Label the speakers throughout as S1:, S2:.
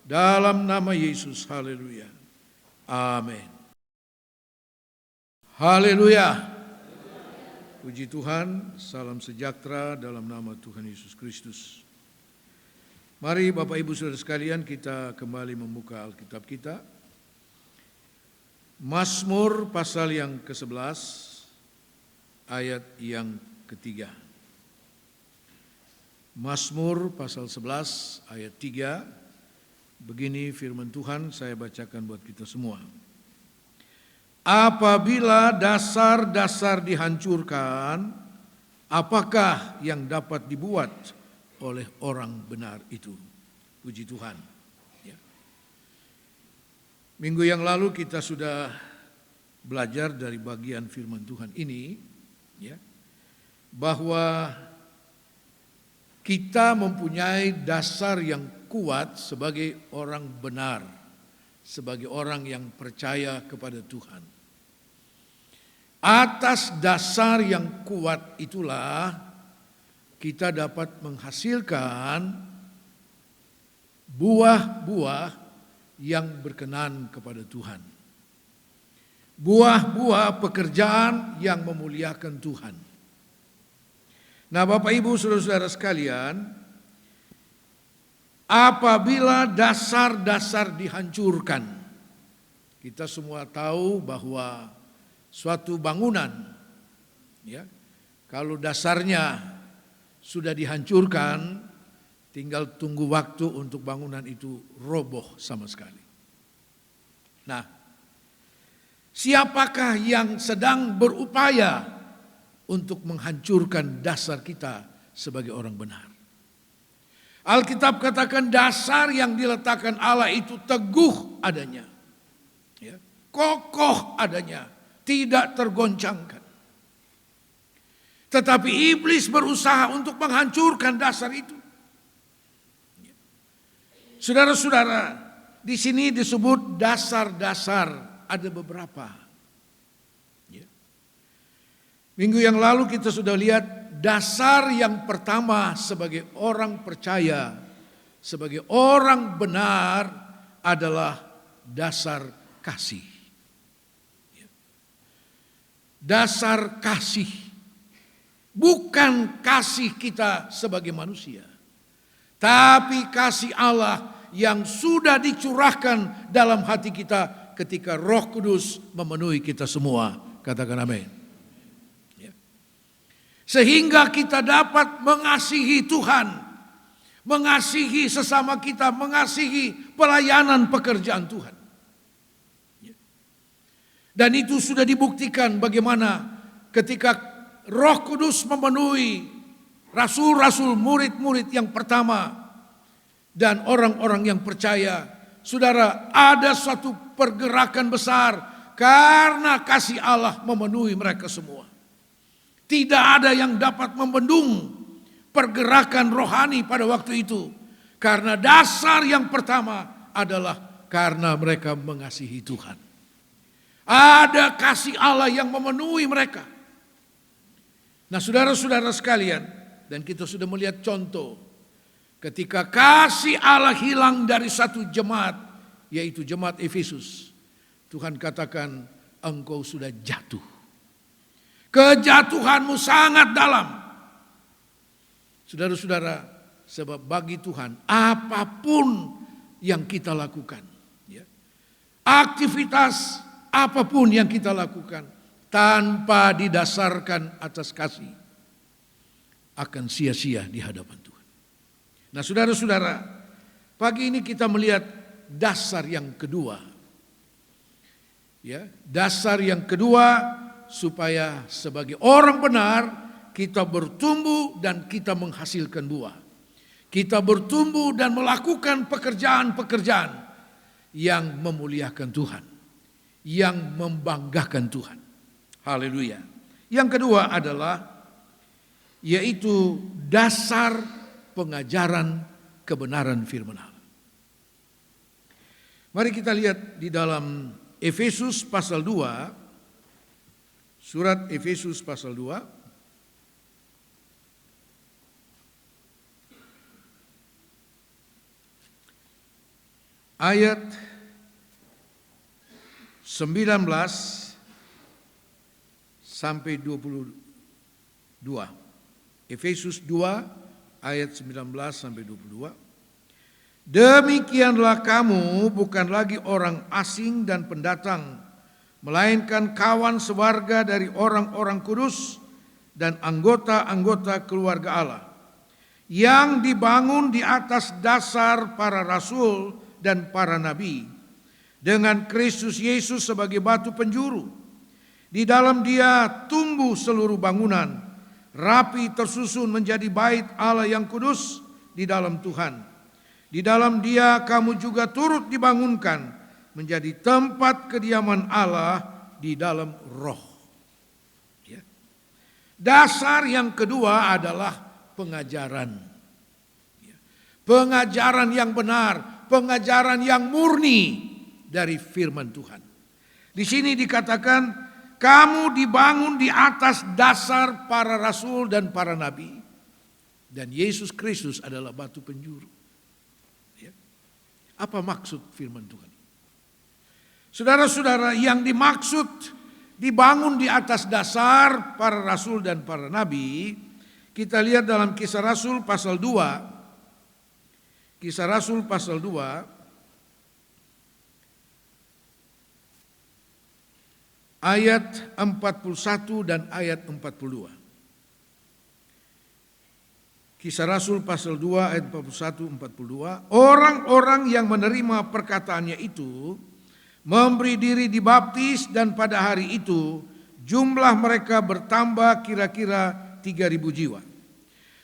S1: Dalam nama Yesus, haleluya. Amin. Haleluya. Puji Tuhan, salam sejahtera dalam nama Tuhan Yesus Kristus. Mari Bapak Ibu Saudara sekalian, kita kembali membuka Alkitab kita. Mazmur pasal yang ke-11, ayat yang ketiga. Mazmur pasal 11 ayat 3, begini firman Tuhan, saya bacakan buat kita semua. Apabila dasar-dasar dihancurkan, apakah yang dapat dibuat oleh orang benar itu? Puji Tuhan. Ya. Minggu yang lalu kita sudah belajar dari bagian firman Tuhan ini, ya, bahwa kita mempunyai dasar yang kuat sebagai orang benar, sebagai orang yang percaya kepada Tuhan. Atas dasar yang kuat itulah kita dapat menghasilkan buah-buah yang berkenan kepada Tuhan. Buah-buah pekerjaan yang memuliakan Tuhan. Nah, Bapak Ibu Saudara-saudara sekalian, apabila dasar-dasar dihancurkan, kita semua tahu bahwa suatu bangunan, ya, kalau dasarnya sudah dihancurkan, tinggal tunggu waktu untuk bangunan itu roboh sama sekali. Nah, siapakah yang sedang berupaya untuk menghancurkan dasar kita sebagai orang benar? Alkitab katakan dasar yang diletakkan Allah itu teguh adanya, ya, kokoh adanya, tidak tergoncangkan. Tetapi iblis berusaha untuk menghancurkan dasar itu. Saudara-saudara, di sini disebut dasar-dasar, ada beberapa. Ya. Minggu yang lalu kita sudah lihat dasar yang pertama sebagai orang percaya, sebagai orang benar adalah dasar kasih. Dasar kasih, bukan kasih kita sebagai manusia, tapi kasih Allah yang sudah dicurahkan dalam hati kita ketika Roh Kudus memenuhi kita semua. Katakan amin. Ya. Sehingga kita dapat mengasihi Tuhan, mengasihi sesama kita, mengasihi pelayanan pekerjaan Tuhan. Dan itu sudah dibuktikan bagaimana ketika Roh Kudus memenuhi rasul-rasul, murid-murid yang pertama dan orang-orang yang percaya. Saudara, ada suatu pergerakan besar karena kasih Allah memenuhi mereka semua. Tidak ada yang dapat membendung pergerakan rohani pada waktu itu, karena dasar yang pertama adalah karena mereka mengasihi Tuhan. Ada kasih Allah yang memenuhi mereka. Nah, saudara-saudara sekalian, dan kita sudah melihat contoh ketika kasih Allah hilang dari satu jemaat, yaitu jemaat Efesus. Tuhan katakan, engkau sudah jatuh. Kejatuhanmu sangat dalam. Saudara-saudara, sebab bagi Tuhan apapun yang kita lakukan, ya, aktivitas apapun yang kita lakukan tanpa didasarkan atas kasih akan sia-sia di hadapan Tuhan. Nah, saudara-saudara, pagi ini kita melihat dasar yang kedua. Ya, dasar yang kedua supaya sebagai orang benar kita bertumbuh dan kita menghasilkan buah. Kita bertumbuh dan melakukan pekerjaan-pekerjaan yang memuliakan Tuhan, yang membanggakan Tuhan. Haleluya. Yang kedua adalah yaitu dasar pengajaran kebenaran firman Allah. Mari kita lihat di dalam Efesus pasal 2, surat Efesus pasal 2. ayat 19 sampai 22. Efesus 2 ayat 19 sampai 22. Demikianlah kamu bukan lagi orang asing dan pendatang, melainkan kawan sewarga dari orang-orang kudus dan anggota-anggota keluarga Allah, yang dibangun di atas dasar para rasul dan para nabi, dengan Kristus Yesus sebagai batu penjuru. Di dalam Dia tumbuh seluruh bangunan, rapi tersusun menjadi bait Allah yang kudus di dalam Tuhan. Di dalam Dia kamu juga turut dibangunkan menjadi tempat kediaman Allah di dalam Roh. Ya. Dasar yang kedua adalah pengajaran. Ya. Pengajaran yang benar, pengajaran yang murni dari firman Tuhan. Di sini dikatakan kamu dibangun di atas dasar para rasul dan para nabi, dan Yesus Kristus adalah batu penjuru. Apa maksud firman Tuhan? Saudara-saudara, yang dimaksud dibangun di atas dasar para rasul dan para nabi, kita lihat dalam Kisah Rasul pasal 2. Kisah Rasul pasal 2 ayat 41 dan ayat 42. Kisah Rasul pasal 2 ayat 41-42. Orang-orang yang menerima perkataannya itu memberi diri dibaptis, dan pada hari itu jumlah mereka bertambah kira-kira 3.000 jiwa.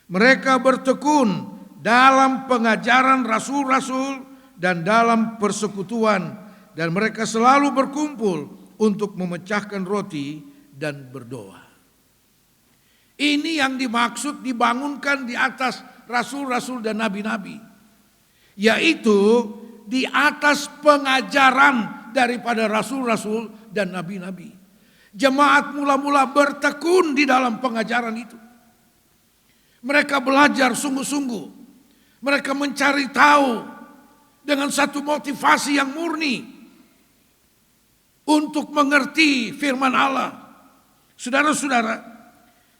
S1: Mereka bertekun dalam pengajaran rasul-rasul dan dalam persekutuan, dan mereka selalu berkumpul untuk memecahkan roti dan berdoa. Ini yang dimaksud dibangunkan di atas rasul-rasul dan nabi-nabi, yaitu di atas pengajaran daripada rasul-rasul dan nabi-nabi. Jemaat mula-mula bertekun di dalam pengajaran itu. Mereka belajar sungguh-sungguh. Mereka mencari tahu dengan satu motivasi yang murni untuk mengerti firman Allah. Saudara-saudara,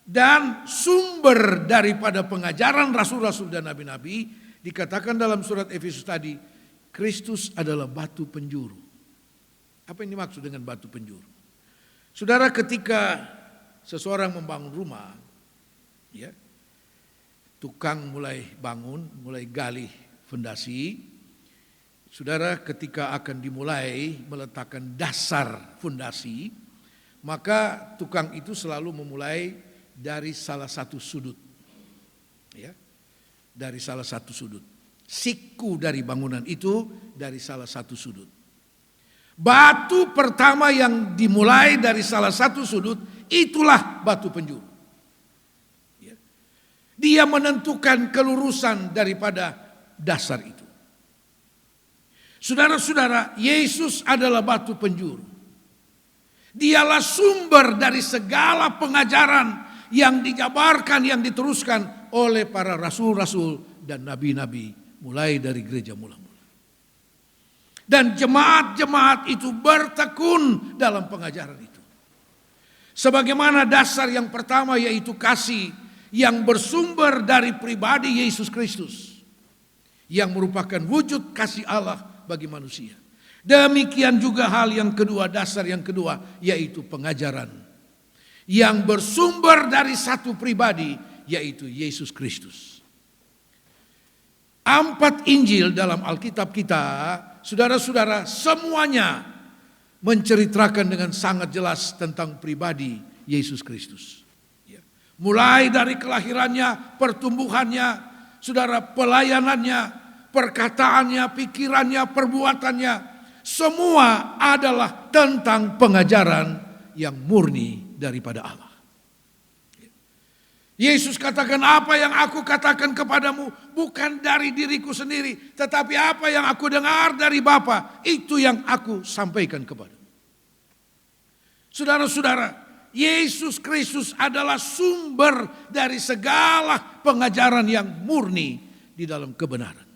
S1: dan sumber daripada pengajaran rasul-rasul dan nabi-nabi dikatakan dalam surat Efesus tadi, Kristus adalah batu penjuru. Apa yang dimaksud dengan batu penjuru? Saudara, ketika seseorang membangun rumah, ya, tukang mulai bangun, mulai gali fondasi. Saudara, ketika akan dimulai meletakkan dasar fondasi, maka tukang itu selalu memulai dari salah satu sudut, ya, dari salah satu sudut. Siku dari bangunan itu dari salah satu sudut. Batu pertama yang dimulai dari salah satu sudut, itulah batu penjuru. Ya. Dia menentukan kelurusan daripada dasar itu. Saudara-saudara, Yesus adalah batu penjuru. Dialah sumber dari segala pengajaran yang dijabarkan, yang diteruskan oleh para rasul-rasul dan nabi-nabi, mulai dari gereja mula-mula. Dan jemaat-jemaat itu bertekun dalam pengajaran itu. Sebagaimana dasar yang pertama, yaitu kasih yang bersumber dari pribadi Yesus Kristus, yang merupakan wujud kasih Allah bagi manusia. Demikian juga hal yang kedua, dasar yang kedua, yaitu pengajaran yang bersumber dari satu pribadi, yaitu Yesus Kristus. 4 Injil dalam Alkitab kita, saudara-saudara, semuanya menceritakan dengan sangat jelas tentang pribadi Yesus Kristus. Ya. Mulai dari kelahirannya, pertumbuhannya, saudara, pelayanannya, perkataannya, pikirannya, perbuatannya, semua adalah tentang pengajaran yang murni daripada Allah. Yesus katakan, apa yang aku katakan kepadamu bukan dari diriku sendiri, tetapi apa yang aku dengar dari Bapa, itu yang aku sampaikan kepadamu. Saudara-saudara, Yesus Kristus adalah sumber dari segala pengajaran yang murni di dalam kebenaran.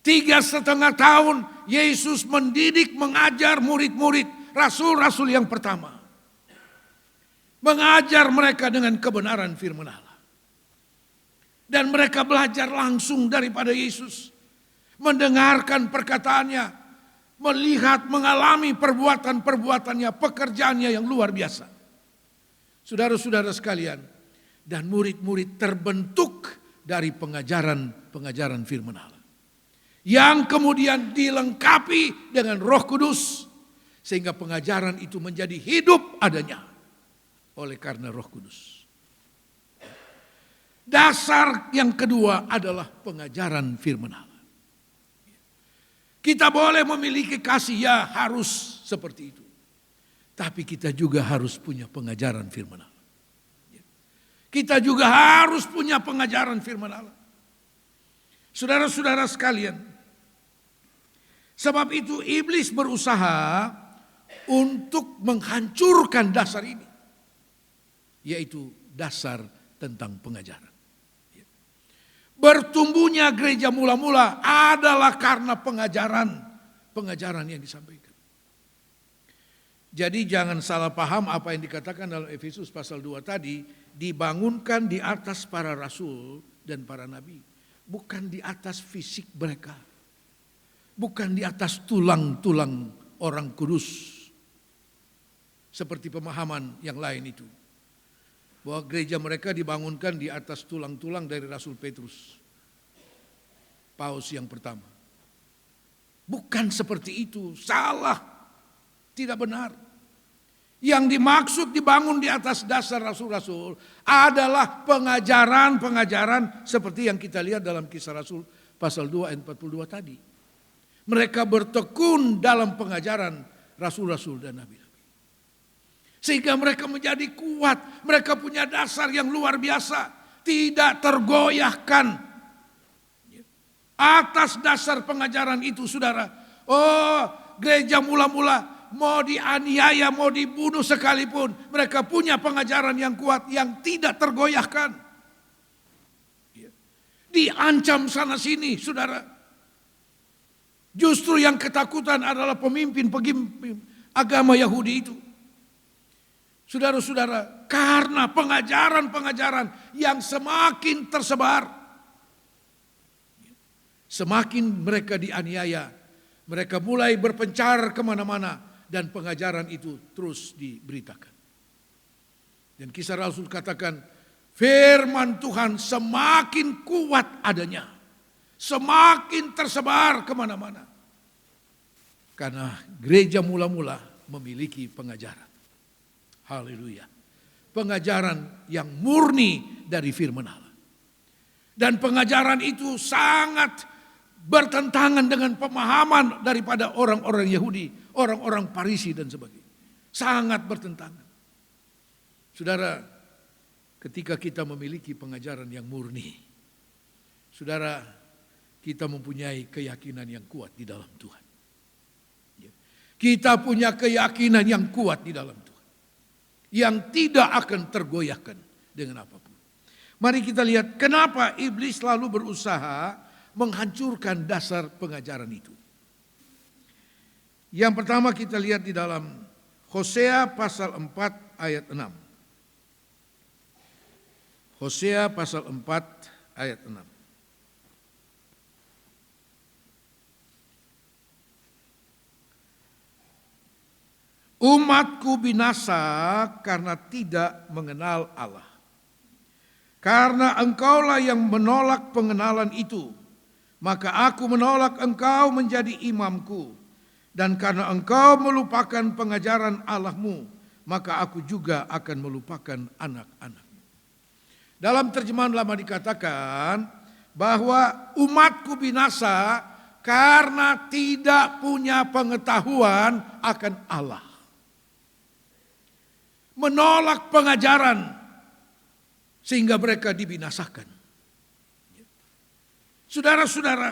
S1: 3,5 tahun Yesus mendidik, mengajar murid-murid, rasul-rasul yang pertama. Mengajar mereka dengan kebenaran firman Allah. Dan mereka belajar langsung daripada Yesus. Mendengarkan perkataannya, melihat, mengalami perbuatan-perbuatannya, pekerjaannya yang luar biasa. Saudara-saudara sekalian, dan murid-murid terbentuk dari pengajaran firman Allah. Yang kemudian dilengkapi dengan Roh Kudus, sehingga pengajaran itu menjadi hidup adanya oleh karena Roh Kudus. Dasar yang kedua adalah pengajaran firman Allah. Kita boleh memiliki kasih, ya harus seperti itu. Tapi kita juga harus punya pengajaran firman Allah. Kita juga harus punya pengajaran firman Allah. Saudara-saudara sekalian, sebab itu iblis berusaha untuk menghancurkan dasar ini. Yaitu dasar tentang pengajaran. Bertumbuhnya gereja mula-mula adalah karena pengajaran yang disampaikan. Jadi jangan salah paham apa yang dikatakan dalam Efesus pasal 2 tadi, dibangunkan di atas para rasul dan para nabi. Bukan di atas fisik mereka. Bukan di atas tulang-tulang orang kudus. Seperti pemahaman yang lain itu. Bahwa gereja mereka dibangunkan di atas tulang-tulang dari Rasul Petrus. Paus yang pertama. Bukan seperti itu, salah. Tidak benar. Yang dimaksud dibangun di atas dasar rasul-rasul adalah pengajaran-pengajaran seperti yang kita lihat dalam Kisah Rasul pasal 2 ayat 42 tadi. Mereka bertekun dalam pengajaran rasul-rasul dan nabi-nabi. Sehingga mereka menjadi kuat, mereka punya dasar yang luar biasa, tidak tergoyahkan. Atas dasar pengajaran itu saudara, gereja mula-mula mau dianiaya, mau dibunuh sekalipun, mereka punya pengajaran yang kuat yang tidak tergoyahkan. Diancam sana sini saudara. Justru yang ketakutan adalah pemimpin agama Yahudi itu. Saudara-saudara, karena pengajaran-pengajaran yang semakin tersebar, semakin mereka dianiaya, mereka mulai berpencar kemana-mana, dan pengajaran itu terus diberitakan. Dan Kisah Rasul katakan, firman Tuhan semakin kuat adanya, semakin tersebar kemana-mana. Karena gereja mula-mula memiliki pengajaran. Haleluya. Pengajaran yang murni dari firman Allah. Dan pengajaran itu sangat bertentangan dengan pemahaman daripada orang-orang Yahudi, orang-orang Farisi dan sebagainya. Sangat bertentangan. Saudara, ketika kita memiliki pengajaran yang murni, saudara, kita mempunyai keyakinan yang kuat di dalam Tuhan. Kita punya keyakinan yang kuat di dalam Tuhan. Yang tidak akan tergoyahkan dengan apapun. Mari kita lihat kenapa iblis selalu berusaha menghancurkan dasar pengajaran itu. Yang pertama kita lihat di dalam Hosea pasal 4 ayat 6. Hosea pasal 4 ayat 6. Umatku binasa karena tidak mengenal Allah. Karena engkaulah yang menolak pengenalan itu, maka aku menolak engkau menjadi imamku. Dan karena engkau melupakan pengajaran Allahmu, maka aku juga akan melupakan anak-anakmu. Dalam terjemahan lama dikatakan bahwa umatku binasa karena tidak punya pengetahuan akan Allah. Menolak pengajaran sehingga mereka dibinasakan. Saudara-saudara,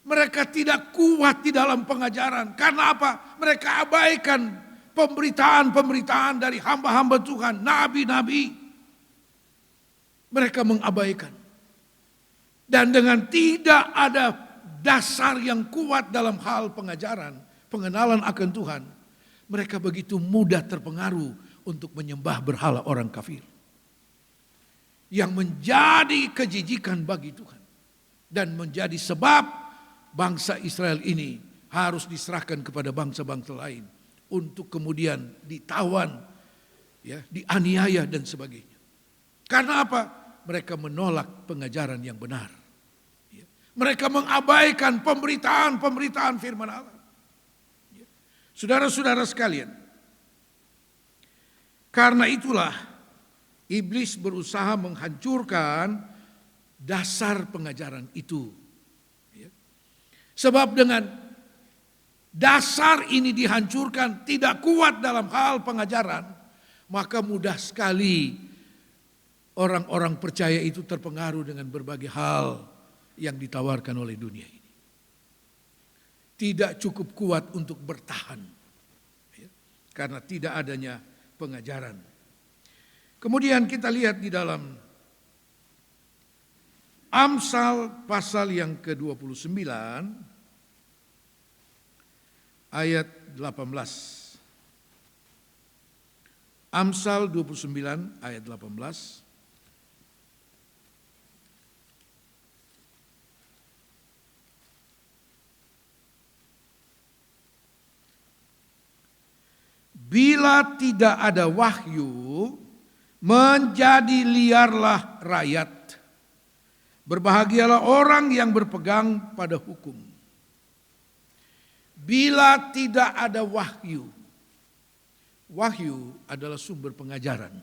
S1: mereka tidak kuat di dalam pengajaran. Karena apa? Mereka abaikan pemberitaan-pemberitaan dari hamba-hamba Tuhan, nabi-nabi. Mereka mengabaikan. Dan dengan tidak ada dasar yang kuat dalam hal pengajaran, pengenalan akan Tuhan, mereka begitu mudah terpengaruh untuk menyembah berhala orang kafir. Yang menjadi kejijikan bagi Tuhan. Dan menjadi sebab bangsa Israel ini harus diserahkan kepada bangsa-bangsa lain. Untuk kemudian ditawan, ya, dianiaya dan sebagainya. Karena apa? Mereka menolak pengajaran yang benar. Mereka mengabaikan pemberitaan firman Allah. Saudara-saudara sekalian, karena itulah iblis berusaha menghancurkan dasar pengajaran itu. Sebab dengan dasar ini dihancurkan, tidak kuat dalam hal pengajaran, maka mudah sekali orang-orang percaya itu terpengaruh dengan berbagai hal yang ditawarkan oleh dunia ini. Tidak cukup kuat untuk bertahan. Karena tidak adanya pengajaran. Kemudian kita lihat di dalam Amsal pasal yang ke-29 ayat 18. Amsal 29 ayat 18. Bila tidak ada wahyu, menjadi liarlah rakyat. Berbahagialah orang yang berpegang pada hukum. Bila tidak ada wahyu, wahyu adalah sumber pengajaran.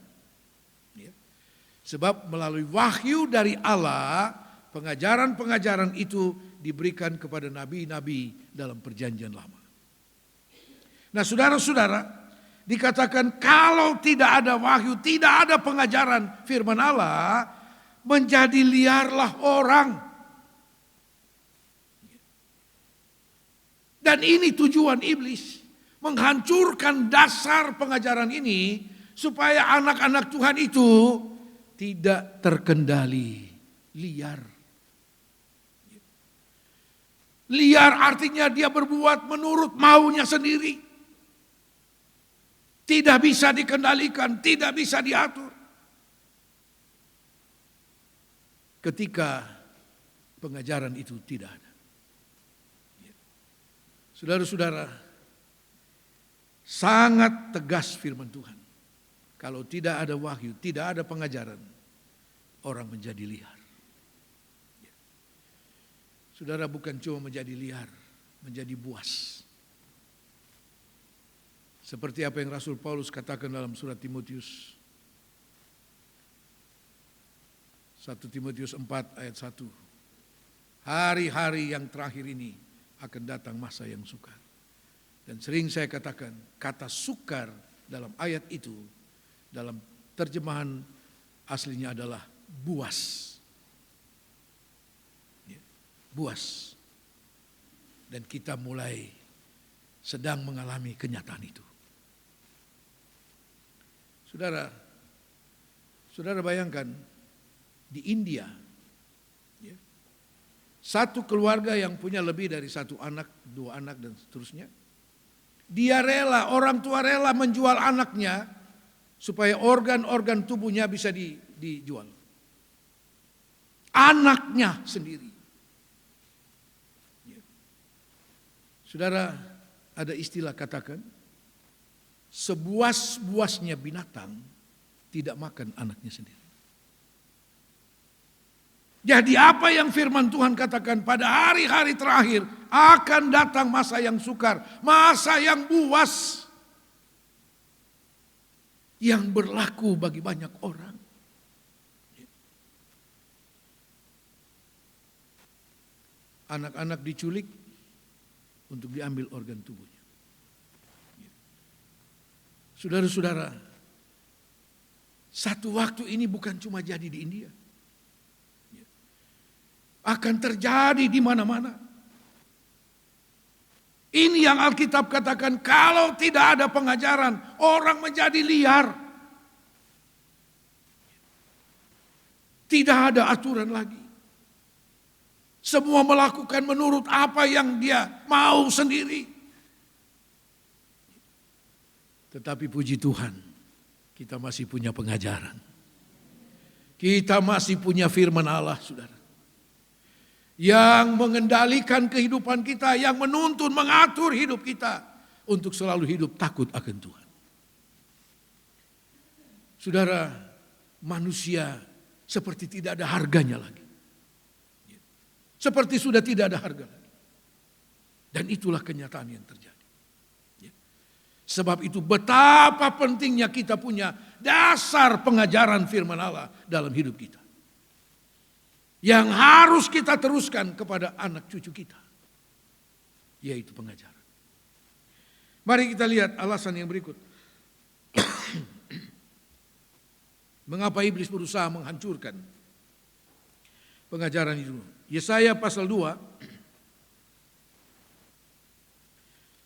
S1: Sebab melalui wahyu dari Allah, pengajaran-pengajaran itu diberikan kepada nabi-nabi dalam perjanjian lama. Nah, saudara-saudara, dikatakan kalau tidak ada wahyu, tidak ada pengajaran firman Allah, menjadi liarlah orang. Dan ini tujuan iblis, menghancurkan dasar pengajaran ini supaya anak-anak Tuhan itu tidak terkendali, liar. Liar artinya dia berbuat menurut maunya sendiri. Tidak bisa dikendalikan, tidak bisa diatur. Ketika pengajaran itu tidak ada. Saudara-saudara, sangat tegas firman Tuhan. Kalau tidak ada wahyu, tidak ada pengajaran, orang menjadi liar. Saudara, bukan cuma menjadi liar, menjadi buas. Seperti apa yang Rasul Paulus katakan dalam surat Timotius. 1 Timotius 4 ayat 1. Hari-hari yang terakhir ini akan datang masa yang sukar. Dan sering saya katakan, kata sukar dalam ayat itu, dalam terjemahan aslinya adalah buas. Buas. Dan kita mulai sedang mengalami kenyataan itu. Saudara bayangkan di India, satu keluarga yang punya lebih dari satu anak, dua anak dan seterusnya, dia rela, orang tua rela menjual anaknya supaya organ-organ tubuhnya bisa dijual. Anaknya sendiri. Saudara, ada istilah katakan, sebuas-buasnya binatang tidak makan anaknya sendiri. Jadi apa yang firman Tuhan katakan pada hari-hari terakhir akan datang masa yang sukar, masa yang buas, yang berlaku bagi banyak orang. Anak-anak diculik untuk diambil organ tubuhnya. Saudara-saudara, satu waktu ini bukan cuma jadi di India. Akan terjadi di mana-mana. Ini yang Alkitab katakan, kalau tidak ada pengajaran, orang menjadi liar. Tidak ada aturan lagi. Semua melakukan menurut apa yang dia mau sendiri. Tetapi puji Tuhan, kita masih punya pengajaran. Kita masih punya firman Allah, saudara. Yang mengendalikan kehidupan kita, yang menuntun, mengatur hidup kita untuk selalu hidup takut akan Tuhan. Saudara, manusia seperti tidak ada harganya lagi. Seperti sudah tidak ada harga lagi. Dan itulah kenyataan yang terjadi. Sebab itu betapa pentingnya kita punya dasar pengajaran firman Allah dalam hidup kita. Yang harus kita teruskan kepada anak cucu kita. Yaitu pengajaran. Mari kita lihat alasan yang berikut. Mengapa iblis berusaha menghancurkan pengajaran itu? Yesaya pasal 2.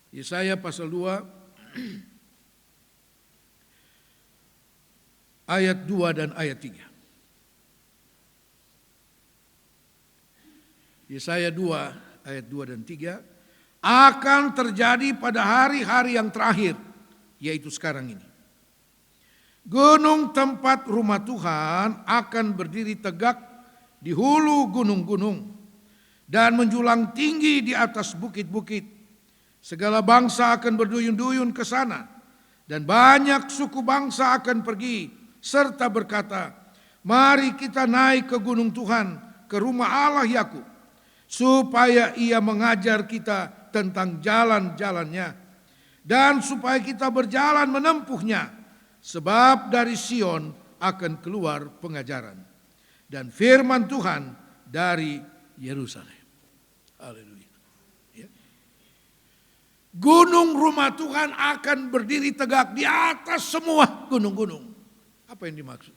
S1: Yesaya pasal 2 ayat 2 dan ayat 3. Yesaya 2 ayat 2 dan 3. Akan terjadi pada hari-hari yang terakhir, yaitu sekarang ini. Gunung tempat rumah Tuhan akan berdiri tegak di hulu gunung-gunung dan menjulang tinggi di atas bukit-bukit. Segala bangsa akan berduyun-duyun ke sana dan banyak suku bangsa akan pergi serta berkata, mari kita naik ke gunung Tuhan, ke rumah Allah Yakub, supaya ia mengajar kita tentang jalan-jalannya dan supaya kita berjalan menempuhnya, sebab dari Sion akan keluar pengajaran dan firman Tuhan dari Yerusalem. Haleluya. Ya. Gunung rumah Tuhan akan berdiri tegak di atas semua gunung-gunung. Apa yang dimaksud?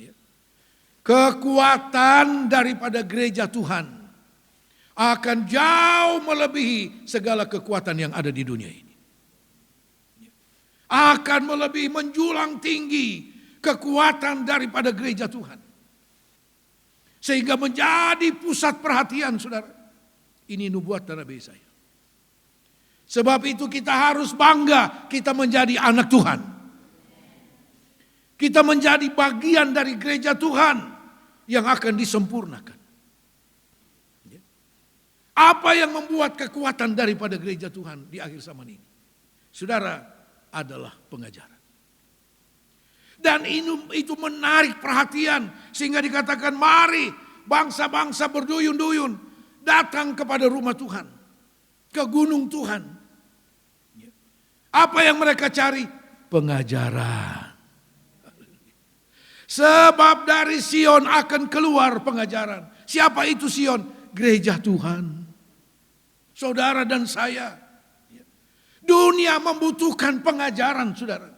S1: Ya. Kekuatan daripada gereja Tuhan akan jauh melebihi segala kekuatan yang ada di dunia ini. Ya. Akan melebihi, menjulang tinggi kekuatan daripada gereja Tuhan. Sehingga menjadi pusat perhatian, saudara. Ini nubuat dan Nabi Yesaya. Sebab itu kita harus bangga kita menjadi anak Tuhan. Kita menjadi bagian dari gereja Tuhan yang akan disempurnakan. Apa yang membuat kekuatan daripada gereja Tuhan di akhir zaman ini? Saudara, adalah pengajaran. Dan itu menarik perhatian sehingga dikatakan mari bangsa-bangsa berduyun-duyun datang kepada rumah Tuhan, ke gunung Tuhan. Apa yang mereka cari? Pengajaran. Sebab dari Sion akan keluar pengajaran. Siapa itu Sion? Gereja Tuhan. Saudara dan saya. Dunia membutuhkan pengajaran, saudara.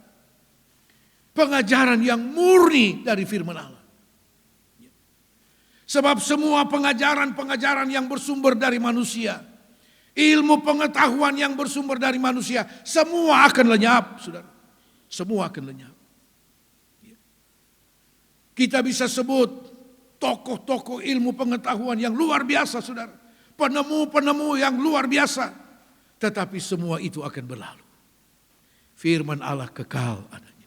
S1: Pengajaran yang murni dari firman Allah. Sebab semua pengajaran-pengajaran yang bersumber dari manusia, ilmu pengetahuan yang bersumber dari manusia, semua akan lenyap, saudara. Semua akan lenyap. Kita bisa sebut tokoh-tokoh ilmu pengetahuan yang luar biasa, saudara. Penemu-penemu yang luar biasa. Tetapi semua itu akan berlalu. Firman Allah kekal adanya.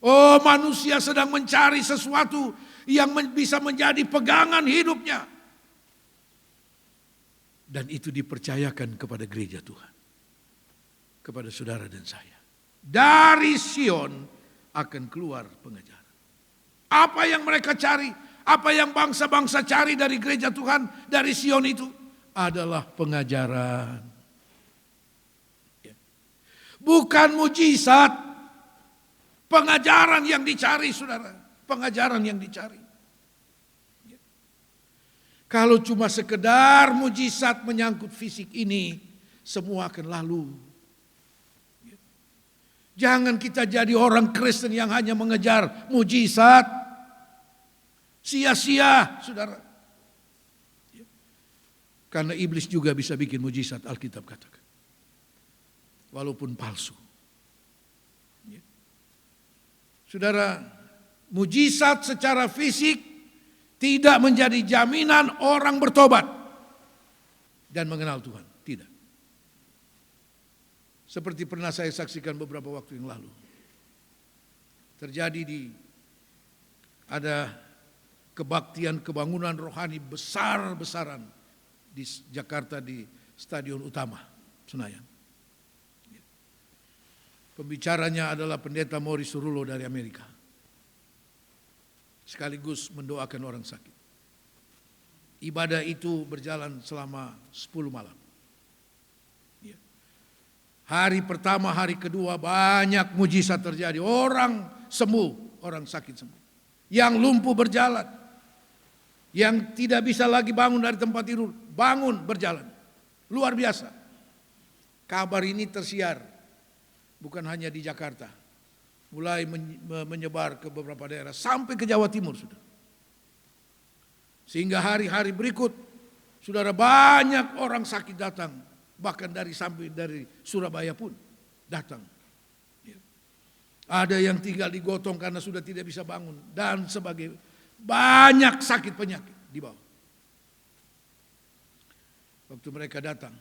S1: Oh, manusia sedang mencari sesuatu yang bisa menjadi pegangan hidupnya. Dan itu dipercayakan kepada gereja Tuhan. Kepada saudara dan saya. Dari Sion akan keluar pengajaran. Apa yang mereka cari, apa yang bangsa-bangsa cari dari gereja Tuhan, dari Sion itu adalah pengajaran. Bukan mujizat. Pengajaran yang dicari, saudara. Pengajaran yang dicari. Kalau cuma sekedar mujizat menyangkut fisik ini, semua akan lalu. Jangan kita jadi orang Kristen yang hanya mengejar mujizat. Sia-sia, saudara. Karena iblis juga bisa bikin mujizat, Alkitab katakan. Walaupun palsu. Saudara, mujizat secara fisik Tidak menjadi jaminan orang bertobat dan mengenal Tuhan. Tidak. Seperti pernah saya saksikan beberapa waktu yang lalu. Terjadi ada kebaktian kebangunan rohani besar-besaran di Jakarta di Stadion Utama Senayan. Pembicaranya adalah Pendeta Morris Surulo dari Amerika. Sekaligus mendoakan orang sakit. Ibadah itu berjalan selama 10 malam. Hari pertama, hari kedua banyak mujizat terjadi. Orang sembuh, orang sakit sembuh. Yang lumpuh berjalan. Yang tidak bisa lagi bangun dari tempat tidur, bangun berjalan. Luar biasa. Kabar ini tersiar, bukan hanya di Jakarta. Mulai menyebar ke beberapa daerah, sampai ke Jawa Timur sudah. Sehingga hari-hari berikut, saudara, banyak orang sakit datang. Bahkan sampai dari Surabaya pun datang. Ada yang tinggal di gotong karena sudah tidak bisa bangun. Dan sebagai banyak sakit penyakit di bawah. Waktu mereka datang.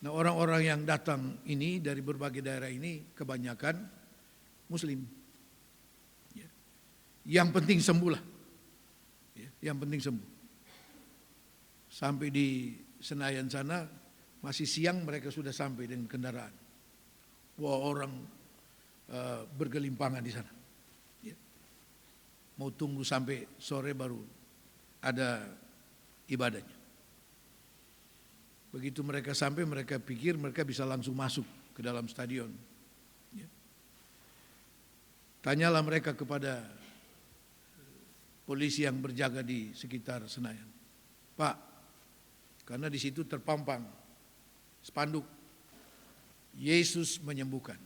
S1: Nah, orang-orang yang datang ini dari berbagai daerah ini kebanyakan Muslim. Yang penting sembuh lah. Yang penting sembuh. Sampai di Senayan sana masih siang mereka sudah sampai dengan kendaraan. Wah, orang bergelimpangan di sana. Mau tunggu sampai sore baru ada ibadahnya. Begitu mereka sampai, mereka pikir mereka bisa langsung masuk ke dalam stadion. Tanyalah mereka kepada polisi yang berjaga di sekitar Senayan. Pak, karena di situ terpampang spanduk, Yesus menyembuhkan.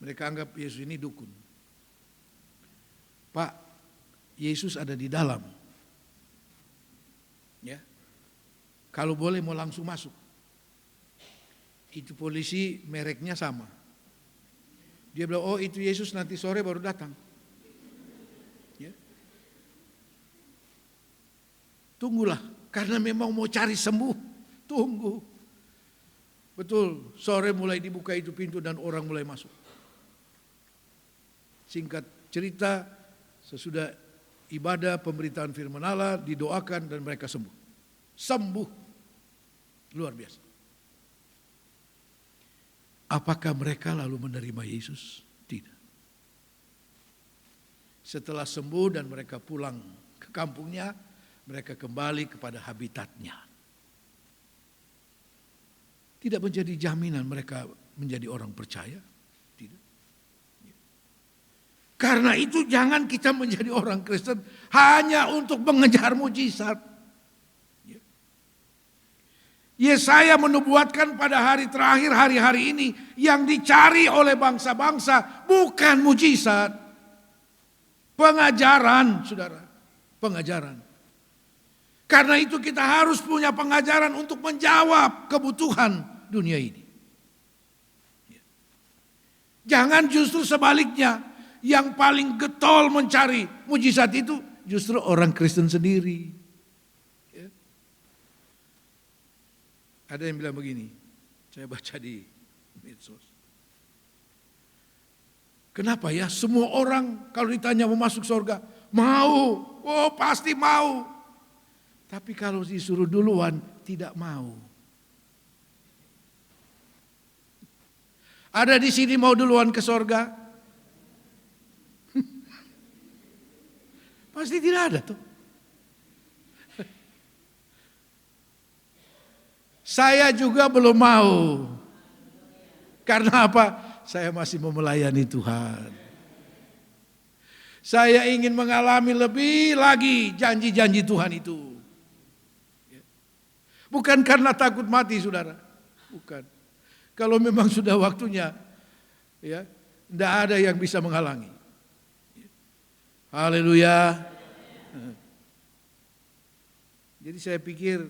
S1: Mereka anggap Yesus ini dukun. Pak, Yesus ada di dalam. Ya, kalau boleh mau langsung masuk. Itu polisi mereknya sama. Dia bilang, oh itu Yesus, nanti sore baru datang. Ya. Tunggulah, karena memang mau cari sembuh. Tunggu. Betul, sore mulai dibuka itu pintu dan orang mulai masuk. Singkat cerita, sesudah ibadah pemberitaan firman Allah, didoakan dan mereka sembuh. Sembuh. Luar biasa. Apakah mereka lalu menerima Yesus? Tidak. Setelah sembuh dan mereka pulang ke kampungnya, mereka kembali kepada habitatnya. Tidak menjadi jaminan mereka menjadi orang percaya. Tidak. Karena itu jangan kita menjadi orang Kristen hanya untuk mengejar mujizat. Yesaya menubuatkan pada hari terakhir, hari-hari ini yang dicari oleh bangsa-bangsa bukan mujizat. Pengajaran, saudara. Pengajaran. Karena itu kita harus punya pengajaran untuk menjawab kebutuhan dunia ini. Jangan justru sebaliknya. Yang paling getol mencari mujizat itu justru orang Kristen sendiri. Ada yang bilang begini, saya baca di medsos. Kenapa ya semua orang kalau ditanya mau masuk surga, mau, oh pasti mau. Tapi kalau disuruh duluan, tidak mau. Ada di sini mau duluan ke surga? Pasti tidak ada tuh. Saya juga belum mau. Karena apa? Saya masih mau melayani Tuhan. Saya ingin mengalami lebih lagi janji-janji Tuhan itu. Bukan karena takut mati, saudara. Bukan. Kalau memang sudah waktunya, ya, tidak ada yang bisa menghalangi. Haleluya. Jadi saya pikir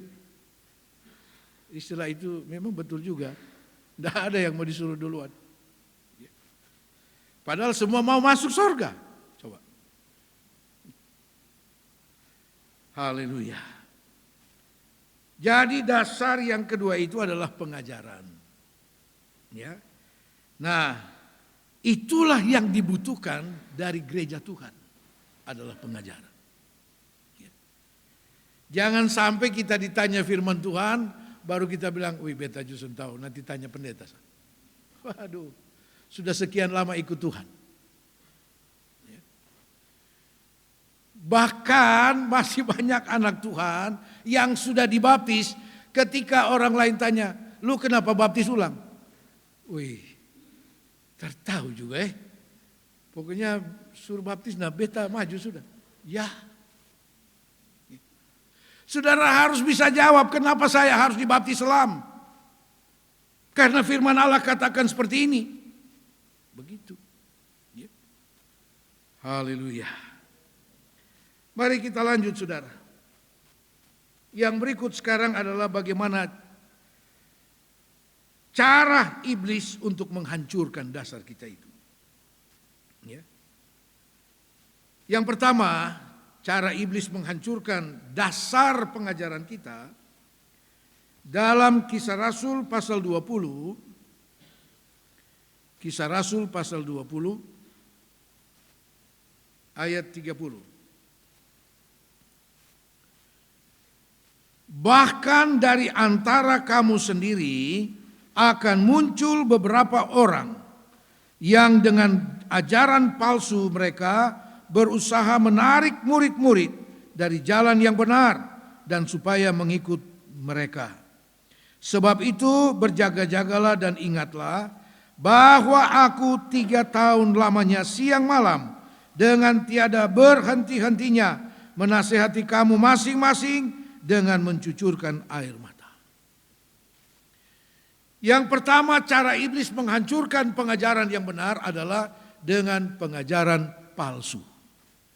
S1: istilah itu memang betul juga. Tidak ada yang mau disuruh duluan. Padahal semua mau masuk surga. Coba. Haleluya. Jadi dasar yang kedua itu adalah pengajaran. Ya. Nah, itulah yang dibutuhkan dari gereja Tuhan adalah pengajaran. Ya. Jangan sampai kita ditanya firman Tuhan, baru kita bilang, wih beta justru tahu, nanti tanya pendeta. Waduh, sudah sekian lama ikut Tuhan. Ya. Bahkan masih banyak anak Tuhan yang sudah dibaptis, ketika orang lain tanya, lu kenapa baptis ulang? Wih, tertahu juga pokoknya suruh baptis, nah beta maju sudah. Ya. Saudara harus bisa jawab kenapa saya harus dibaptis selam. Karena firman Allah katakan seperti ini. Begitu. Ya. Haleluya. Mari kita lanjut saudara. Yang berikut sekarang adalah bagaimana cara iblis untuk menghancurkan dasar kita itu. Ya. Yang pertama, cara iblis menghancurkan dasar pengajaran kita dalam Kisah Rasul pasal 20. Kisah Rasul pasal 20 ayat 30. Bahkan dari antara kamu sendiri akan muncul beberapa orang yang dengan ajaran palsu mereka berusaha menarik murid-murid dari jalan yang benar dan supaya mengikut mereka. Sebab itu berjaga-jagalah dan ingatlah bahwa aku 3 tahun lamanya siang malam dengan tiada berhenti-hentinya menasihati kamu masing-masing dengan mencucurkan air mata. Yang pertama, cara iblis menghancurkan pengajaran yang benar adalah dengan pengajaran palsu,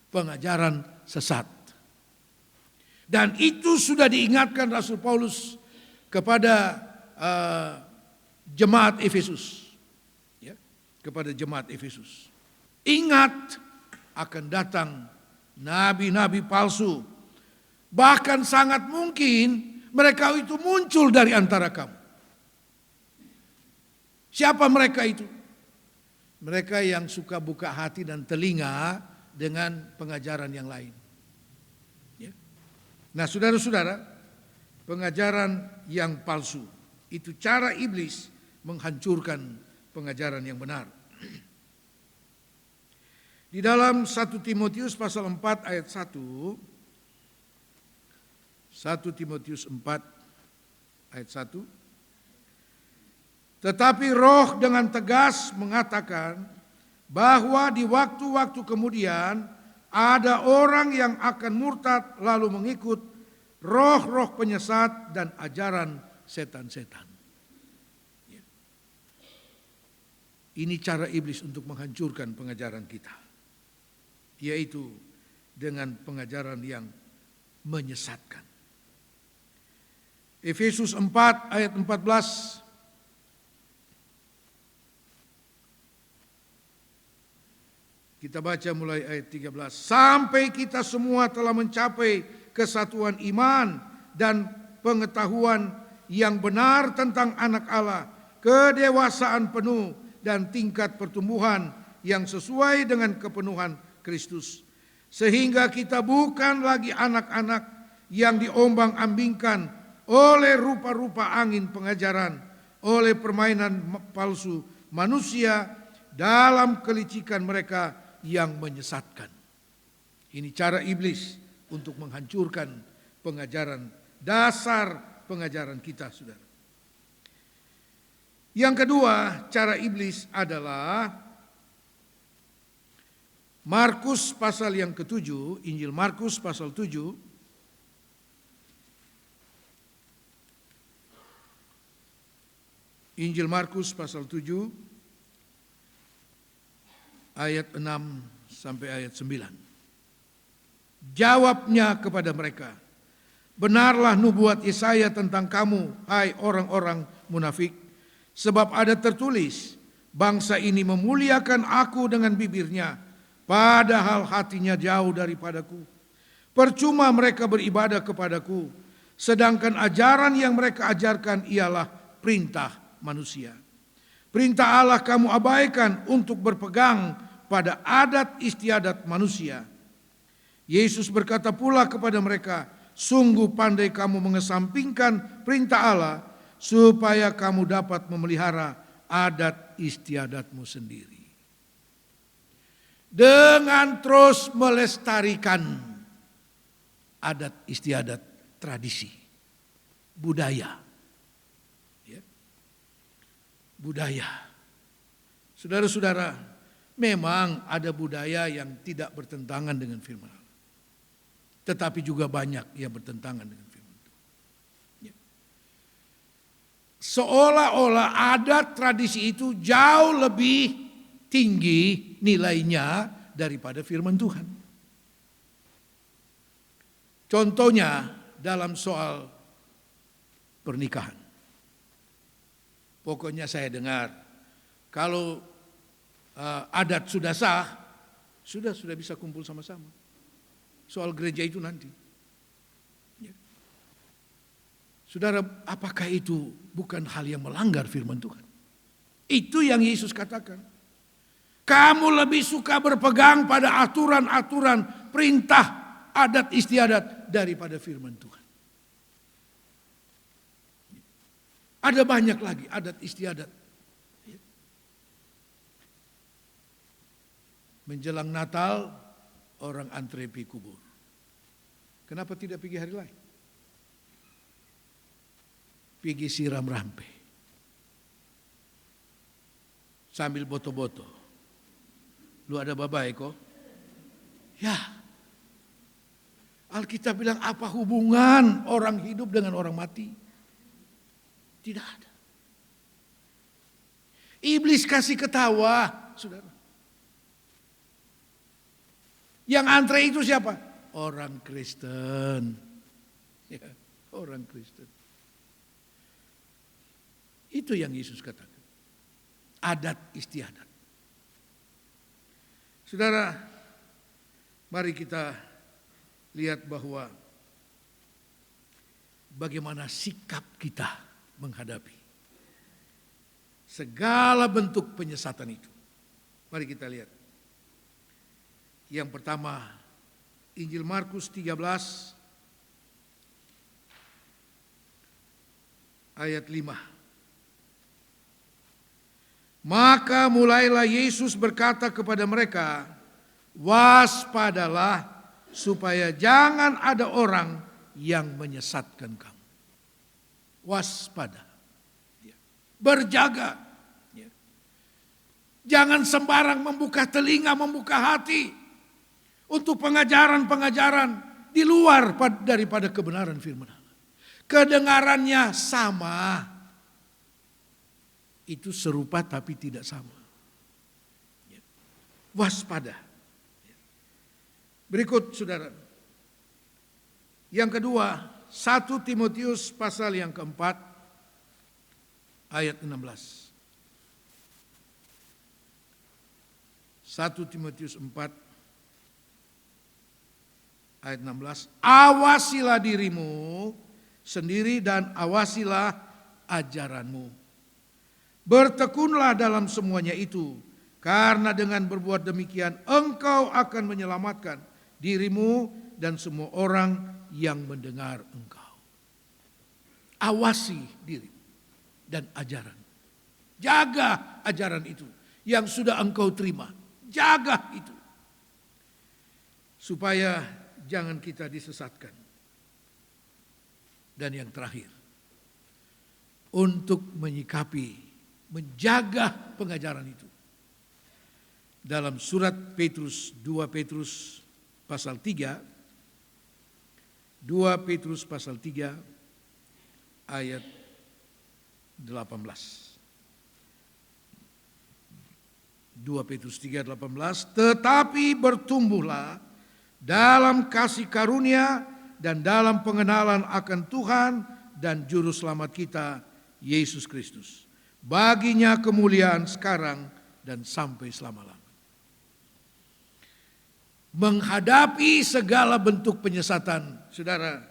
S1: pengajaran sesat. Dan itu sudah diingatkan Rasul Paulus kepada jemaat Efesus, ya, kepada jemaat Efesus. Ingat akan datang nabi-nabi palsu. Bahkan sangat mungkin mereka itu muncul dari antara kamu. Siapa mereka itu? Mereka yang suka buka hati dan telinga dengan pengajaran yang lain. Ya. Nah saudara-saudara, pengajaran yang palsu itu cara iblis menghancurkan pengajaran yang benar. Di dalam 1 Timotius pasal 4 ayat 1, 1 Timotius 4 ayat 1. Tetapi Roh dengan tegas mengatakan bahwa di waktu-waktu kemudian ada orang yang akan murtad lalu mengikut roh-roh penyesat dan ajaran setan-setan. Ini cara iblis untuk menghancurkan pengajaran kita, yaitu dengan pengajaran yang menyesatkan. Efesus 4 ayat 14. Kita baca mulai ayat 13. Sampai kita semua telah mencapai kesatuan iman dan pengetahuan yang benar tentang anak Allah, kedewasaan penuh dan tingkat pertumbuhan yang sesuai dengan kepenuhan Kristus. Sehingga kita bukan lagi anak-anak yang diombang-ambingkan oleh rupa-rupa angin pengajaran, oleh permainan palsu manusia dalam kelicikan mereka yang menyesatkan. Ini cara iblis untuk menghancurkan pengajaran, dasar pengajaran kita, saudara. Yang kedua, cara iblis adalah Markus pasal yang ke-7, Injil Markus pasal 7, Injil Markus pasal 7 ayat 6 sampai ayat 9. Jawabnya kepada mereka, benarlah nubuat Yesaya tentang kamu, hai orang-orang munafik, sebab ada tertulis, bangsa ini memuliakan aku dengan bibirnya, padahal hatinya jauh daripadaku. Percuma mereka beribadah kepadaku, sedangkan ajaran yang mereka ajarkan ialah perintah manusia. Perintah Allah kamu abaikan untuk berpegang pada adat istiadat manusia. Yesus berkata pula kepada mereka, sungguh pandai kamu mengesampingkan perintah Allah supaya kamu dapat memelihara adat istiadatmu sendiri. Dengan terus melestarikan adat istiadat, tradisi, budaya. Ya. Budaya. Saudara-saudara, memang ada budaya yang tidak bertentangan dengan firman Allah. Tetapi juga banyak yang bertentangan dengan firman Tuhan. Ya. Seolah-olah adat tradisi itu jauh lebih tinggi nilainya daripada firman Tuhan. Contohnya dalam soal pernikahan. Pokoknya saya dengar kalau adat sudah sah, sudah bisa kumpul sama-sama. Soal gereja itu nanti. Ya. Saudara, apakah itu bukan hal yang melanggar firman Tuhan? Itu yang Yesus katakan. Kamu lebih suka berpegang pada aturan-aturan, perintah, adat istiadat daripada firman Tuhan. Ada banyak lagi adat istiadat. Menjelang Natal, orang antre pergi kubur. Kenapa tidak pergi hari lain? Pergi siram rampe. Sambil boto-boto. Lu ada babai kok? Ya. Alkitab bilang apa hubungan orang hidup dengan orang mati? Tidak ada. Iblis kasih ketawa, saudara. Yang antre itu siapa? Orang Kristen. Ya, orang Kristen. Itu yang Yesus katakan. Adat istiadat. Saudara, mari kita lihat bahwa bagaimana sikap kita menghadapi segala bentuk penyesatan itu. Mari kita lihat. Yang pertama, Injil Markus 13 ayat 5. Maka mulailah Yesus berkata kepada mereka, waspadalah supaya jangan ada orang yang menyesatkan kamu. Waspada. Berjaga. Jangan sembarang membuka telinga, membuka hati untuk pengajaran-pengajaran di luar daripada kebenaran firman Allah. Kedengarannya sama. Itu serupa tapi tidak sama. Waspada. Berikut saudara. Yang kedua, 1 Timotius pasal yang keempat ayat 16. 1 Timotius 4 ayat 16. Awasilah dirimu sendiri dan awasilah ajaranmu. Bertekunlah dalam semuanya itu, karena dengan berbuat demikian engkau akan menyelamatkan dirimu dan semua orang yang mendengar engkau. Awasi diri dan ajaran. Jaga ajaran itu yang sudah engkau terima. Jaga itu. Supaya jangan kita disesatkan. Dan yang terakhir, untuk menyikapi, menjaga pengajaran itu. Dalam surat Petrus, 2 Petrus pasal 3, 2 Petrus pasal 3 ayat 18. 2 Petrus 3:18, tetapi bertumbuhlah dalam kasih karunia dan dalam pengenalan akan Tuhan dan Juru Selamat kita, Yesus Kristus. Baginya kemuliaan sekarang dan sampai selama-lamanya. menghadapi segala bentuk penyesatan. Saudara,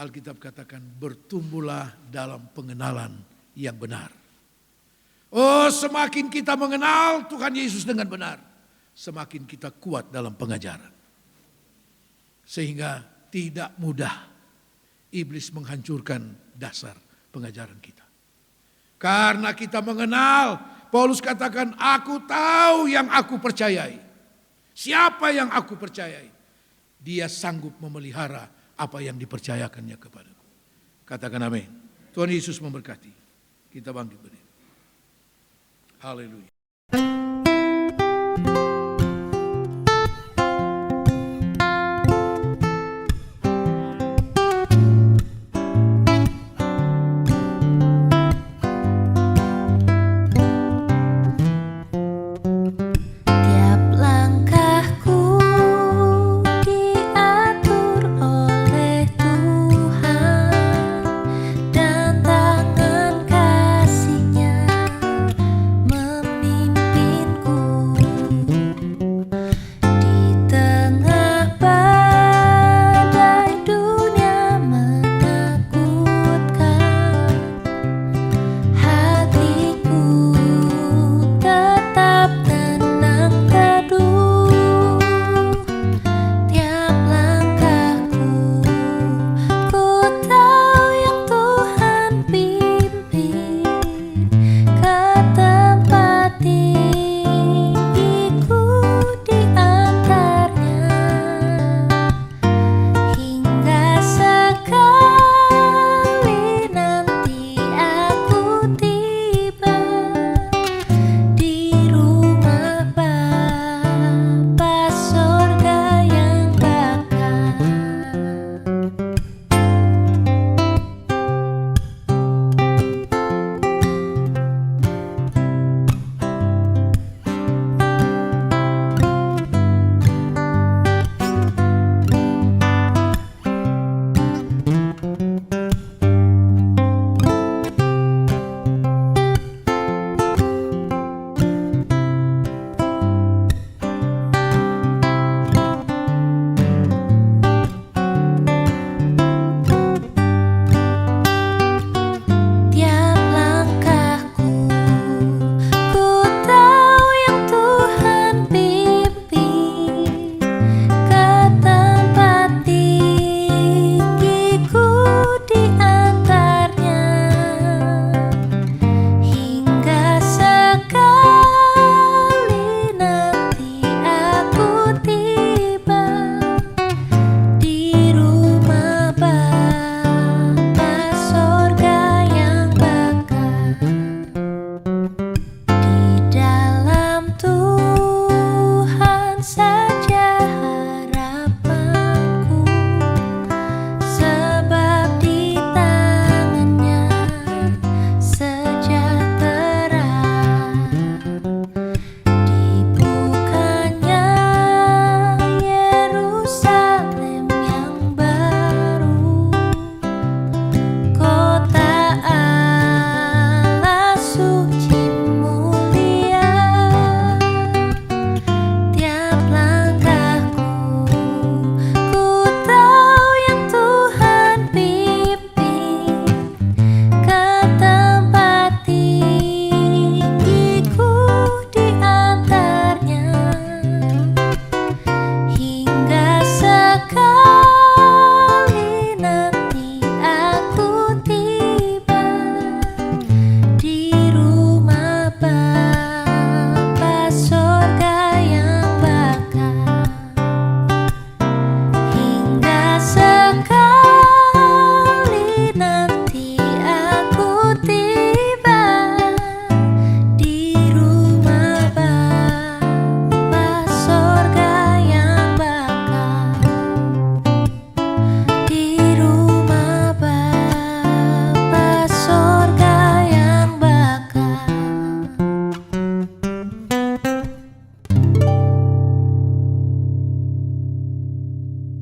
S1: Alkitab katakan bertumbuhlah dalam pengenalan yang benar. Oh, semakin kita mengenal Tuhan Yesus dengan benar, semakin kita kuat dalam pengajaran. Sehingga tidak mudah iblis menghancurkan dasar pengajaran kita. Karena kita mengenal, Paulus katakan, aku tahu yang aku percayai. Siapa yang aku percayai? Dia sanggup memelihara apa yang dipercayakannya kepadaku. Katakan amin. Tuhan Yesus memberkati. Kita bangkit berdiri. Haleluya.